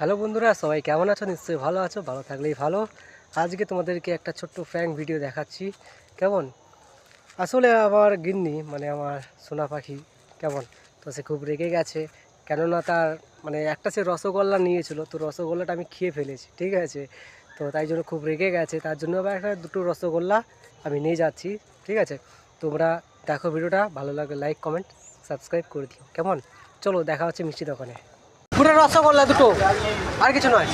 Hello বন্ধুরা, সবাই কেমন আছো? নিশ্চয়ই ভালো আছো, ভালো থাকলেই ভালো। আজকে তোমাদেরকে একটা ছোট্ট প্র্যাঙ্ক ভিডিও দেখাচ্ছি। কেমন? আসলে আমার গিন্নি মানে আমার সোনা পাখি কেমন, তো সে খুব রেগে গেছে। কেননা তার মানে একটা সে রসগোল্লা নিয়েছিল, তো রসগোল্লাটা আমি খেয়ে ফেলেছি, ঠিক আছে? তো তাই জন্য খুব রেগে গেছে, তার জন্য আবার একটা দুটো রসগোল্লা আমি নিয়ে যাচ্ছি, ঠিক আছে? তোমরা দেখো ভিডিওটা, ভালো লাগলে লাইক কমেন্ট সাবস্ক্রাইব করে দিও। কেমন? চলো দেখা হচ্ছে মিষ্টি দোকানে। পুরো রসগোল্লা দুটো, আর কিছু নয়।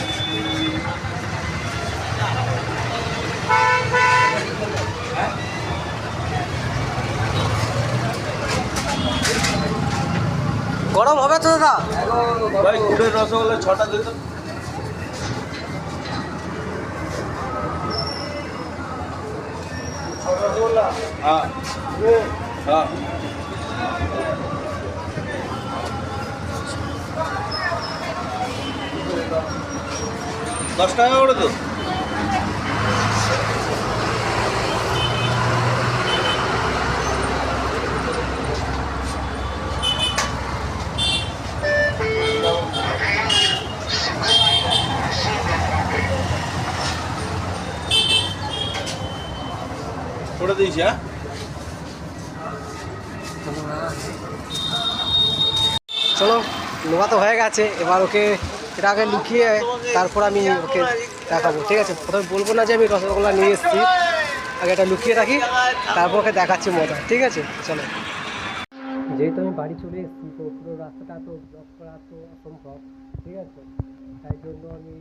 গরম হবে তো দাদা? ভাই গুড়ের রসগোল্লা 6টা দিত। হ্যাঁ হ্যাঁ 10 টাকা করে তো। করে দিয়েছি। হ্যাঁ চলো, নোয়া তো হয়ে গেছে, এবার ওকে এটা আগে লুকিয়ে তারপর আমি ওকে দেখাবো, ঠিক আছে? প্রথমে বলবো না যে আমি রসগোল্লা নিয়ে এসেছি, আগে এটা লুকিয়ে রাখি, তারপর ওকে দেখাচ্ছি মজা, ঠিক আছে? চলো। যেহেতু আমি বাড়ি চলে এসেছি, তো পুরো রাস্তাটা তো ব্লক করা তো অসম্ভব, ঠিক আছে? তাই জন্য আমি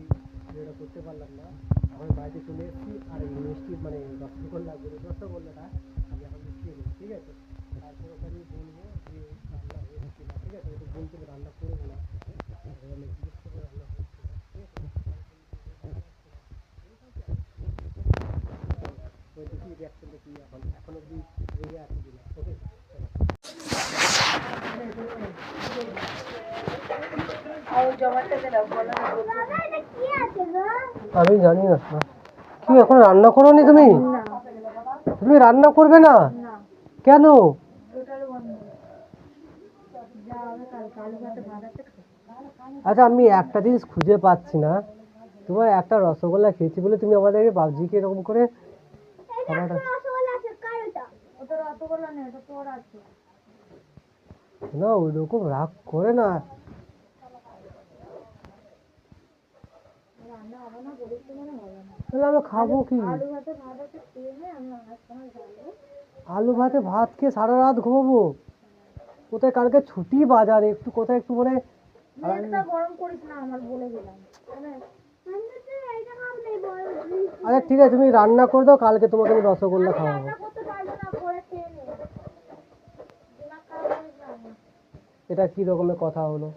এটা করতে পারলাম না। এখন বাড়িতে চলে এসেছি, আর এই মিষ্টি মানে রসগোল্লাটা আমি এখন লুকিয়ে নিই, ঠিক আছে? তারপর ওকে আমি বলবো যে রান্না হয়েছে না, ঠিক আছে? ওকে বলতে হবে রান্না করবো না, আমি জিজ্ঞেস করবো রান্না হচ্ছে না, ঠিক আছে? তো দেখি রিয়াকশন দেখি এখন অব্দি রেগে আছে কিনা, ওকে? আমি জানি না। কি এখন রান্না করোনি তুমি? তুমি রান্না করবে না কেন? আচ্ছা, আমি একটা জিনিস খুঁজে পাচ্ছি না, তোমার একটা রসগোল্লা খেয়েছি বলে তুমি আমাদেরকে বাবজিকে এরকম করে খাবারটা না, ওইরকম রাগ করে না। তাহলে আমরা খাবো কি? আলু ভাতে ভাত খেয়ে সারা রাত ঘুমাবো? কোথায় কালকে ছুটি বাজারে, একটু কোথায় একটু মানে গরম করিস না, আমার বলে দিলাম। আরে ঠিক আছে, তুমি রান্না করে দাও, কালকে তোমাকে আমি রসগোল্লা খাওয়াবো। এটা কি রকমের কথা হলো?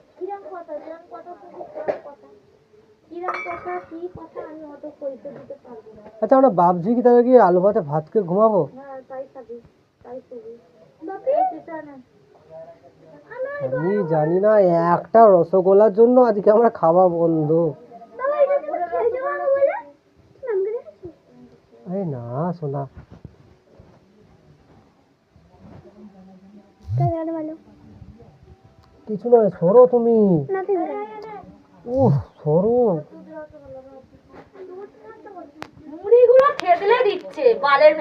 আচ্ছা, আমরা বাবজি কি তাহলে কি আলু ভাতে ভাত খেয়ে ঘুমাবো? আমি জানি না, একটা রসগোল্লার জন্য আজকে আমরা খাওয়া বন্ধ। আরে না শোনা, কিছু নয়, সরো তুমি। উহ, সরো। মুড়িগুলো খেদলে দিচ্ছে বালের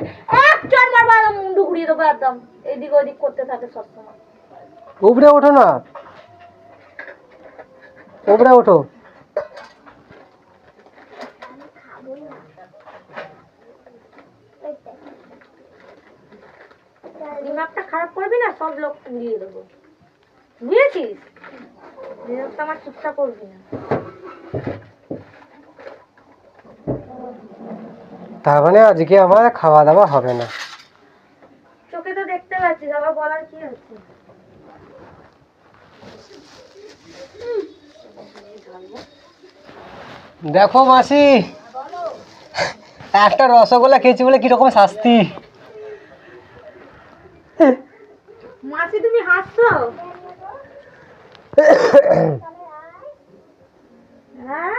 এক চড় মারবার মুন্ডু ঘুরিয়ে দেবো একদম, এদিক ওদিক করতে থাকে সবসময়। উপরে ওঠো না, উপরে ওঠো। দিমাগটা খারাপ করবি না, সব লোক উড়িয়ে দেবো, বুঝেছিস? দিমাগটা আমার চুপটা করবি না। তার মানে আজকে আমার খাওয়া দাওয়া হবে না? চোখে তো দেখতে পাচ্ছিস, আবার বলার কি হচ্ছে? দেখো মাসি, একটা রসগোল্লা খেয়েছি বলে কিরকম শাস্তি। মাসি তুমি হাসছো?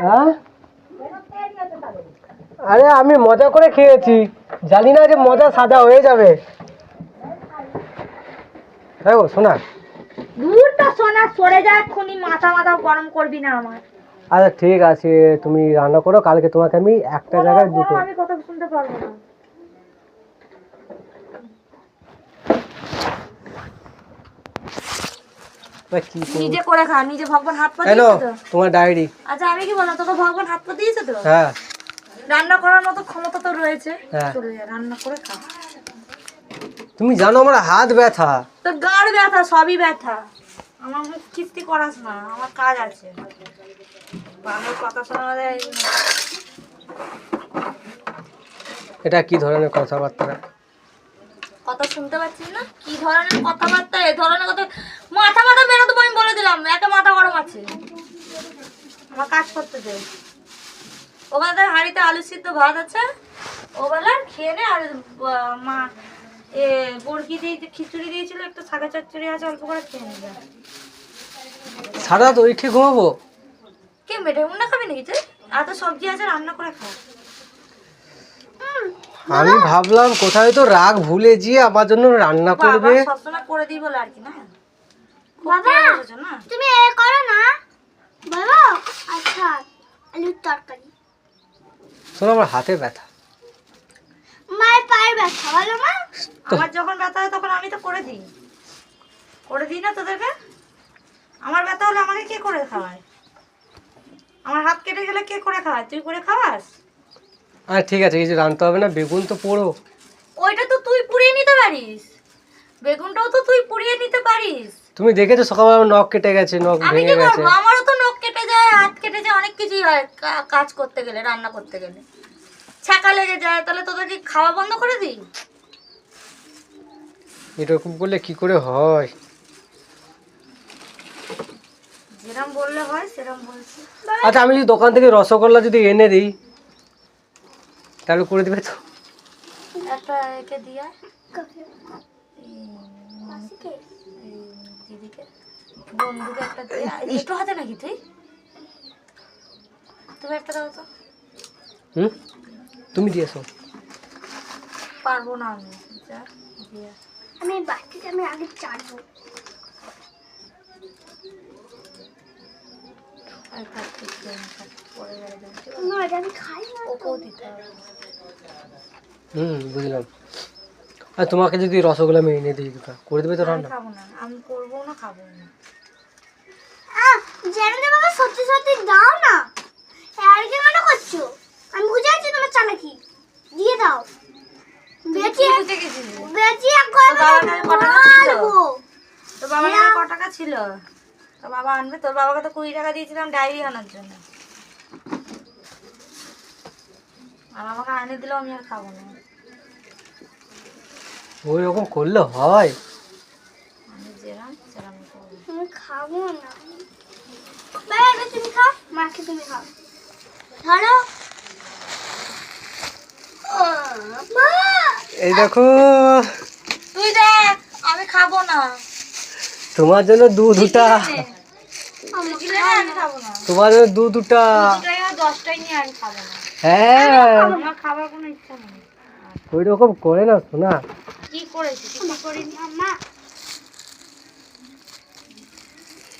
হ্যাঁ, আরে আমি মজা করে খেয়েছি, জানি না যে মজা সাজা হয়ে যাবে। হ্যাঁ শোনা, দূরটা সোনা সরে যায়, এক্ষুনি মাথা মাথা গরম করবি না আমার। আচ্ছা ঠিক আছে, তুমি রান্না করো, কালকে তোমাকে আমি একটা জায়গায় দুটো। আমি কথা শুনতে পারবো না। কি করবো? নিজে করে খা, নিজে ভগবান হাত পা হ্যালো, দিয়েছে তো। তোমার ডায়েরি। আচ্ছা আমি কি বললাম, তোকে ভগবান হাত পা দিয়েছে তো। হ্যাঁ রান্না করার মতো ক্ষমতা তো রয়েছে, হ্যাঁ। চলে যা রান্না করে খা। তুমি জানো আমার হাত ব্যথা। তোর গাড় ব্যথা, সবই ব্যথা। আমার মুখ কিস্তি করাস না, আমার কাজ আছে। বাবার কথা শোনা যায়। এটা কি ধরনের কথাবার্তা? কথা শুনতে পাচ্ছিস না? কি ধরনের কথাবার্তা, এ ধরনের কথা। মাথা মাথা মেরে দেবো, আমি বলে দিলাম। একে মাথা গরম আছে, আমার কাজ করতে দে। ওখানে হাঁড়িতে আলু সিদ্ধ ভাত আছে, ওবেলা খেয়ে নে। আর মা বরকি দিয়ে খিচুড়ি দিয়েছিল, একটু শাকের চচ্চড়ি আছে, অল্প করে খেয়ে নেবে। সারা রাত ওই খেয়ে ঘুমাবো? কে মেটে মুন্ডা খাবি নাকি তুই? এত সবজি আছে, রান্না করে খা। আমি ভাবলাম কোথায় তো রাগ ভুলে গিয়ে আমার জন্য রান্না করবে। বাবা সবসময় করে দিই বলে আর কি না। বাবা তুমি এ করো না বাবা। আচ্ছা আলুর তরকারি। শোনো আমার হাতে ব্যথা। মায়ের পায়ের ব্যথা বলো মা। আমার যখন ব্যথা হয় তখন আমি তো করে দিই না তোদেরকে। আমার ব্যথা হলে আমাকে কে করে খাওয়ায়? আমার হাত কেটে গেলে কে করে খাওয়ায়? তুই করে খাওয়াস? আর ঠিক আছে, কিছু রাঁধতে হবে না, বেগুন তো পোড়ো। ওইটা তো তুই পুড়িয়ে নিতে পারিস, বেগুনটাও তো তুই পুড়িয়ে নিতে পারিস। তুমি দেখেছো সকালবেলা আমার নখ কেটে গেছে, নখ আমি কি ভেঙে গেছে। করবো? আমারও তো নখ কেটে যায়, হাত কেটে যায়, অনেক কিছুই হয় কাজ করতে গেলে, রান্না করতে গেলে ছাকা লেগে যায়। তাহলে তোদের কি খাওয়া বন্ধ করে দিই? এরকম করলে কি করে হয়? যেরম বললে হয় সেরম বলছি। আচ্ছা আমি যদি দোকান থেকে রসগোল্লা যদি এনে দিই তাহলে করে দিবে তো? একটা একে দিয়া দিদিকে, বন্ধুকে একটা দিয়া। একটু হাতে নাকি তুই? তুমি একটা দাও তো। হুম, তুমি দিয়েছো। পারবো না আমি, যা দিয়া। আমি বাটিতে আমি আগে চাটবো। আর থাকতে পরে গেলে দেবো, ঠিক আছে? না এটা আমি খাই না। ওকেও দিতে হবে। বুঝলাম। আর তোমাকে যদি রসগোল্লা আমি এনে দিই করে দেবে তো আমি রান্না? খাবো না, আমি করবো না, খাবো না। জেনে বাবা সত্যি সত্যি দাও না। আর কি মনে করছো? আমি বুঝে আছি তোমার চালাকি। দিয়ে দাও। বেচি বুঝে গেছিস? বেচি এক করে তোর বাবার কাছে ক টাকা ছিল? মারবো। তোর বাবার কাছে ক টাকা ছিল? তোর বাবা আনবে? তোর বাবাকে তো 20 টাকা দিয়েছিলাম ডায়েরি আনার জন্য, আর আমাকে আনে দিলেও আমি আর খাবো না। ওই রকম করলে হয়? আমি যেরাম সেরাম করবো। আমি খাবো না। বাবা এটা তুমি খাও, মাকে তুমি খাও। ধরো। মা এই দেখো তুই দেখ, আমি খাবো না। তোমার জন্য দুধটা, তুই গিলে নে, আমি খাবো না। তোমার জন্য দুধটা। 2 টাকা 10টাই নিয়ে আমি খাবো না। হ্যাঁ আমার খাবার কোনো ইচ্ছা নেই। ওই রকম করে না শোনা। কি করেছিস? কি করিনি। মা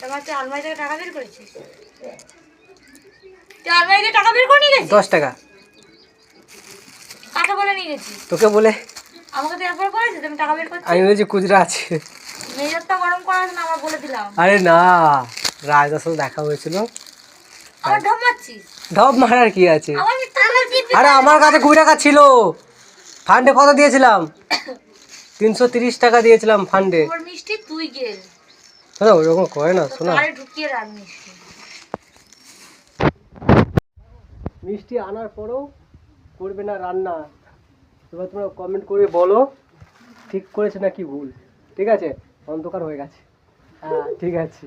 তোমার তুই আলমারি থেকে টাকা বের করেছিস? তুই আলমারি থেকে টাকা বের করে নিয়ে গেছিস? 10 টাকা কাকে বলে নিয়ে গেছিস? তোকে বলে। আমাকে তো একবার বলেছিস আমি টাকা বের করছি। আমি বলেছি খুচরা আছে। মেজাজটা গরম করাস না, আমার বলে দিলাম। আরে না, রাজদার সাথে দেখা হয়েছিল। আবার ঢপ মারছিস? ধপ মারার কি আছে? আমার মিথ্যা বলছিস? আরে আমার কাছে 20 টাকা ছিল, ফান্ডে কত দিয়েছিলাম? 330 টাকা দিয়েছিলাম ফান্ডে। তোর মিষ্টি তুই গেল, শোনা ওরকম করে না শোনা। আরে ঢুকিয়ে রাখ মিষ্টি। মিষ্টি আনার পরেও করবে না রান্না। এবার তোমরা কমেন্ট করে বলো ঠিক করেছে না কি ভুল। ঠিক আছে, অন্ধকার হয়ে গেছে। হ্যাঁ ঠিক আছে।